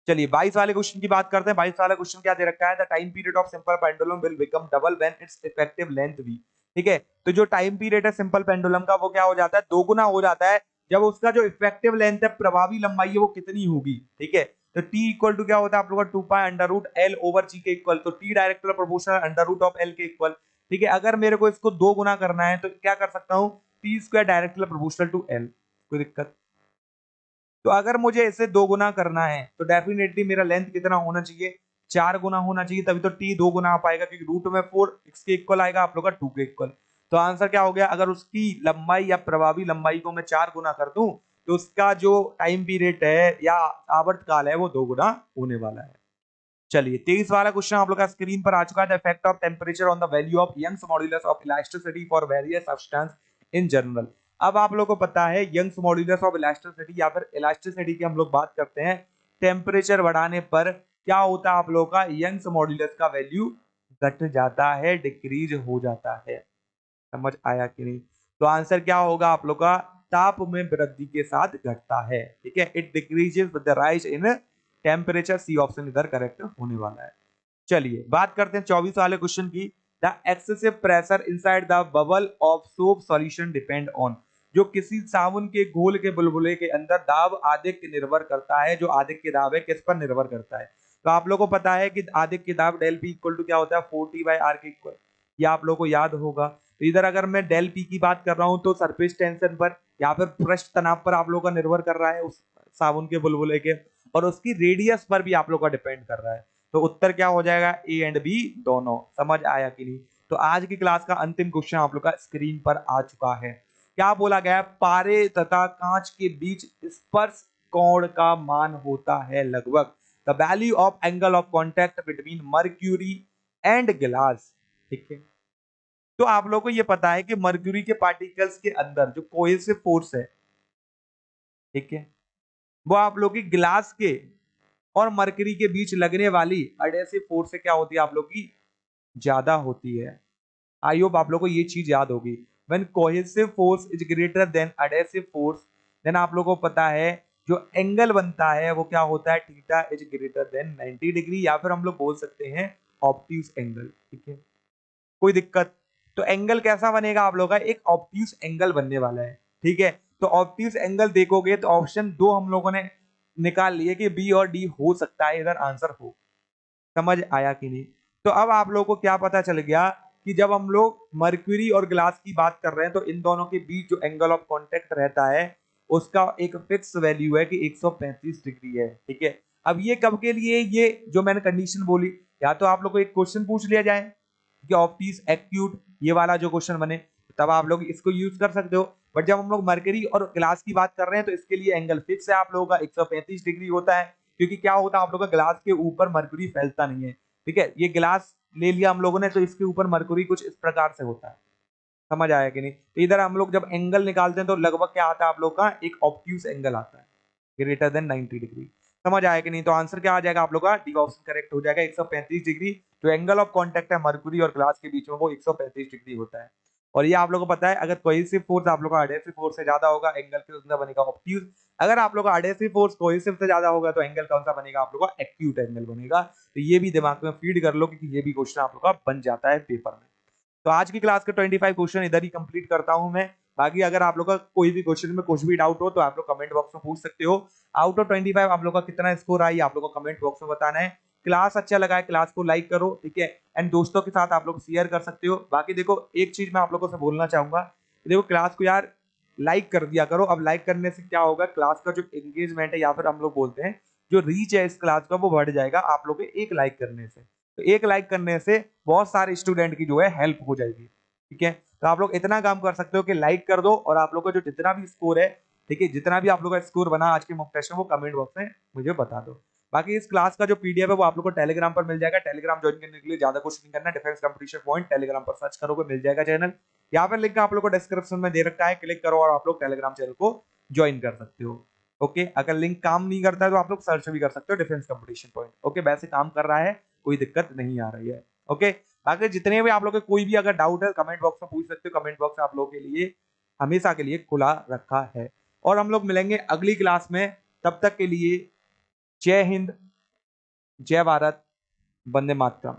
चलिए 22 वाले क्वेश्चन की बात करते हैं। 22 वाला क्वेश्चन क्या दे रखा है, the time period of simple pendulum will become double when it's effective length v, ठीक है। तो जो टाइम पीरियड है सिंपल पेंडुलम का वो क्या हो जाता है दोगुना हो जाता है जब उसका जो इफेक्टिव लेंथ है प्रभावी लंबाई है वो कितनी होगी, ठीक है। तो t इक्वल टू क्या होता है आप लोग का 2 pi under root L over G के इक्वल, तो t direct proportional under root of L के इक्वल, ठीक है। अगर मेरे को इसको दो गुना करना है तो क्या कर सकता हूँ T square direct proportional to L, कोई दिक्कत। तो अगर मुझे इसे दो गुना करना है तो डेफिनेटली मेरा लेंथ कितना होना चाहिए 4 गुना होना चाहिए, तभी तो टी दो गुना आ पाएगा, क्योंकि रूट में 4 इसके इक्वल आएगा आप लोग का 2 के इक्वल। तो आंसर क्या हो गया, अगर उसकी लंबाई या प्रभावी लंबाई को मैं 4 गुना कर दूं तो उसका जो टाइम पीरियड है या आवर्तकाल है वो दो गुना होने वाला है। चलिए 23 वाला क्वेश्चन आप लोग का स्क्रीन पर आ चुका है। The effect of temperature on the value of Young's modulus of elasticity for various substance in general. अब आप लोग को पता है यंग्स मॉड्यूलस ऑफ इलास्टिसिटी या फिर इलास्टिसिटी की हम लोग बात करते हैं, टेम्परेचर बढ़ाने पर क्या होता है आप लोग का यंग्स मॉड्यूलस का वैल्यू घट जाता है, डिक्रीज हो जाता है। समझ आया कि नहीं। तो आंसर क्या होगा आप लोग का ताप में वृद्धि के साथ घटता है, ठीक है, it decreases with the rise in temperature. C option इधर करेक्ट होने वाला है। चलिए बात करते हैं 24 वाले क्वेश्चन की। The excessive pressure inside the bubble of soap solution depend on, जो किसी साबुन के घोल के बुलबुले के अंदर दाब आधिक्य निर्भर करता है, जो आधिक्य दाब है किस पर निर्भर करता है। तो आप लोगों को पता है कि आधिक्य दाब डेल पी इक्वल टू क्या होता है 4t/r के इक्वल, ये आप लोगों को याद होगा। तो इधर अगर मैं डेल पी की बात कर रहा हूं तो सरफेस टेंशन पर या फिर पृष्ठ तनाव पर आप लोगों का निर्भर कर रहा है उस साबुन के बुलबुले के, और उसकी रेडियस पर भी आप लोग का डिपेंड कर रहा है। तो उत्तर क्या हो जाएगा ए एंड बी दोनों। समझ आया कि नहीं। तो आज की क्लास का अंतिम क्वेश्चन आप लोग का स्क्रीन पर आ चुका है। क्या बोला गया है, पारे तथा कांच के बीच स्पर्श कोण का मान होता है लगभग the value of angle of contact between mercury and glass, ठीक है। तो आप लोगों को ये पता है कि मर्क्यूरी के पार्टिकल्स के अंदर जो कोहेसिव फोर्स है, ठीक है, वो आप लोग की ग्लास के और मरकरी के बीच लगने वाली एडहेसिव फोर्स से क्या होती है आप लोग की ज्यादा होती है। आई होप आप लोग को ये चीज याद होगी। When cohesive force is greater than adhesive force, then आप लोगों को पता है जो एंगल बनता है वो क्या होता है theta is greater then 90 degree, या फिर हम लोग बोल सकते हैं ऑब्ट्यूज एंगल, ठीक है, कोई दिक्कत। तो एंगल कैसा बनेगा आप लोगों का, एक ऑब्ट्यूज एंगल बनने वाला है, ठीक है। तो ऑब्ट्यूज एंगल देखोगे तो ऑप्शन 2 हम लोगों ने निकाल लिए कि बी और डी हो सकता है इधर आंसर हो। समझ आया कि नहीं? तो अब आप लोगों को क्या पता चल गया कि जब हम लोग मर्क्यूरी और ग्लास की बात कर रहे हैं तो इन दोनों के बीच जो एंगल ऑफ कांटेक्ट रहता है उसका एक फिक्स वैल्यू है कि 135 डिग्री है, ठीक है। अब ये कब के लिए, ये जो मैंने कंडीशन बोली, या तो आप लोग को एक क्वेश्चन पूछ लिया जाए कि ऑप्टिस एक्यूट, ये वाला जो क्वेश्चन बने, तब आप लोग इसको यूज कर सकते हो। बट जब हम लोग मर्करी और ग्लास की बात कर रहे हैं तो इसके लिए एंगल फिक्स है आप लोगों का 135 डिग्री होता है, क्योंकि क्या होता है आप लोगों का ग्लास के ऊपर मर्करी फैलता नहीं है, ठीक है। ये ग्लास ले लिया हम लोगों ने तो इसके ऊपर मर्करी कुछ इस प्रकार से होता है। समझ आया कि नहीं? तो इधर हम लोग जब एंगल निकालते हैं तो लगभग क्या आता है आप लोग का, एक ऑब्ट्यूज एंगल आता है ग्रेटर देन 90 डिग्री। समझ आया कि नहीं? तो आंसर क्या आ जाएगा आप लोग का, डी ऑप्शन करेक्ट हो जाएगा। 135 डिग्री जो एंगल ऑफ कांटेक्ट है मर्क्यूरी और ग्लास के बीच में वो 135 डिग्री होता है। और ये आप लोगों को पता है, अगर कोहेसिव फोर्स आप लोग का एडहेसिव फोर्स से ज्यादा होगा एंगल के अंदर बनेगा ऑब्ट्यूज। अगर आप लोग का एडहेसिव फोर्स कोहेसिव से ज्यादा होगा तो एंगल कौन सा बनेगा आप लोग का, एक्यूट एंगल बनेगा। तो ये भी दिमाग में फीड कर लो क्योंकि ये भी क्वेश्चन आप लोग का बन जाता है पेपर में। तो आज की क्लास के 25 क्वेश्चन इधर ही कंप्लीट करता हूं मैं। बाकी अगर आप लोग का कोई भी क्वेश्चन में कुछ भी डाउट हो तो आप लोग कमेंट बॉक्स में पूछ सकते हो। आउट ऑफ 25 आप लोग का कितना स्कोर आई आप लोग को कमेंट बॉक्स में बताना है। क्लास अच्छा लगा है, क्लास को लाइक करो, ठीक है। एंड दोस्तों के साथ आप लोग शेयर कर सकते हो। बाकी देखो एक चीज मैं आप लोगों से बोलना चाहूंगा, देखो क्लास को यार लाइक कर दिया करो। अब लाइक करने से क्या होगा, क्लास का जो एंगेजमेंट है या फिर हम लोग बोलते हैं जो रीच है इस क्लास का वो बढ़ जाएगा आप लोग के एक लाइक करने से। तो एक लाइक करने से बहुत सारे स्टूडेंट की जो है हेल्प हो जाएगी, ठीक है। तो आप लोग इतना काम कर सकते हो कि लाइक कर दो और आप लोग का जो जितना भी स्कोर है, ठीक है, जितना भी आप लोग का स्कोर बना आज के मॉक टेस्ट में वो कमेंट बॉक्स में मुझे बता दो। बाकी इस क्लास का जो पीडीएफ है वो आप लोग को टेलीग्राम पर मिल जाएगा। टेलीग्राम ज्वाइन करने के लिए ज्यादा कुछ नहीं करना, डिफेंस कंपटीशन पॉइंट टेलीग्राम पर सर्च करोगे मिल जाएगा चैनल। यहाँ पर लिंक आप लोग को डिस्क्रिप्शन में दे रखा है, क्लिक करो और आप लोग टेलीग्राम चैनल को ज्वाइन कर सकते हो। ओके, अगर लिंक काम नहीं करता है तो आप लोग सर्च भी कर सकते हो डिफेंस कंपटीशन पॉइंट। ओके, वैसे काम कर रहा है, कोई दिक्कत नहीं आ रही है। ओके, बाकी जितने भी आप लोग के कोई भी अगर डाउट है कमेंट बॉक्स में पूछ सकते हो। कमेंट बॉक्स आप लोगों के लिए हमेशा के लिए खुला रखा है। और हम लोग मिलेंगे अगली क्लास में, तब तक के लिए जय हिंद, जय भारत, वंदे मातरम।